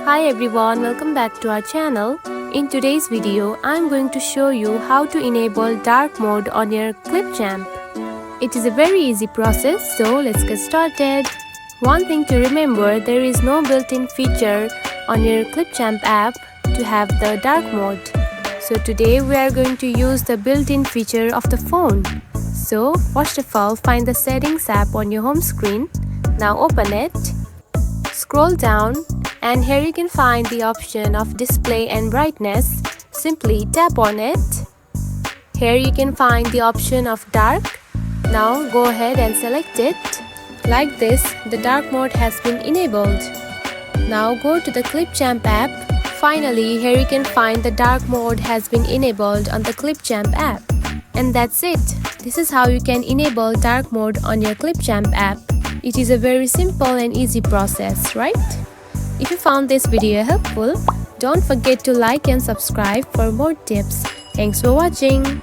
Hi everyone, welcome back to our channel. In today's video, I'm going to show you how to enable dark mode on your Clipchamp. It is a very easy process, so let's get started. One thing to remember, there is no built-in feature on your Clipchamp app to have the dark mode. So today we are going to use the built-in feature of the phone. So first of all, find the settings app on your home screen. Now open it. Scroll down and here you can find the option of display and brightness. Simply tap on it. Here you can find the option of dark. Now go ahead and select it. Like this, the dark mode has been enabled. Now go to the Clipchamp app. Finally, here you can find the dark mode has been enabled on the Clipchamp app. And that's it. This is how you can enable dark mode on your Clipchamp app. It is a very simple and easy process, right? If you found this video helpful, don't forget to like and subscribe for more tips. Thanks for watching.